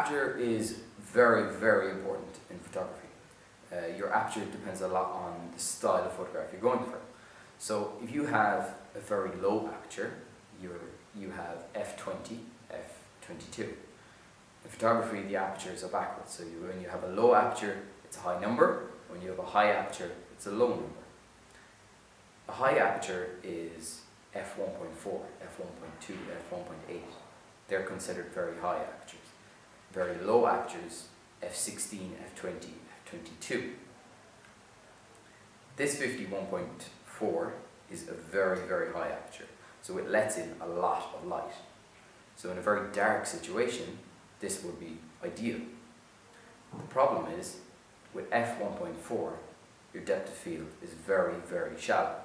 Aperture is very, very important in photography. Your aperture depends a lot on the style of photograph you're going for. So if you have a very low aperture, you have f20, f22. In photography, the apertures are backwards. So when you have a low aperture, it's a high number. When you have a high aperture, it's a low number. A high aperture is f1.4, f1.2, f1.8. They're considered very high apertures. Very low apertures, f16, f20, f22. This 51.4 is a very, very high aperture. So it lets in a lot of light. So in a very dark situation, this would be ideal. The problem is, with f1.4, your depth of field is very, very shallow,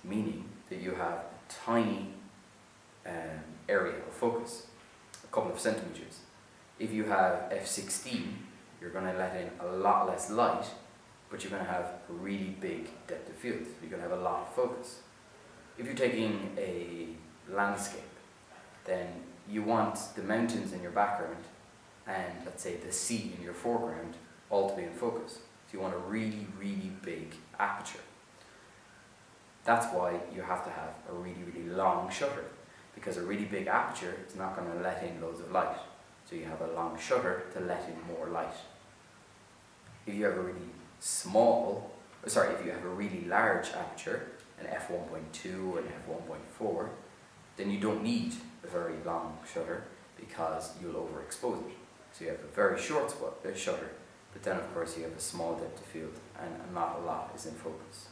meaning that you have a tiny area of focus, a couple of centimeters. If you have f16, you're going to let in a lot less light, but you're going to have a really big depth of field. You're going to have a lot of focus. If you're taking a landscape, then you want the mountains in your background and, let's say, the sea in your foreground all to be in focus. So you want a really, really big aperture. That's why you have to have a really, really long shutter, because a really big aperture is not going to let in loads of light. So you have a long shutter to let in more light. If you have a really if you have a really large aperture, an f1.2 and f1.4, then you don't need a very long shutter because you'll overexpose it. So you have a very short shutter, but then of course you have a small depth of field and not a lot is in focus.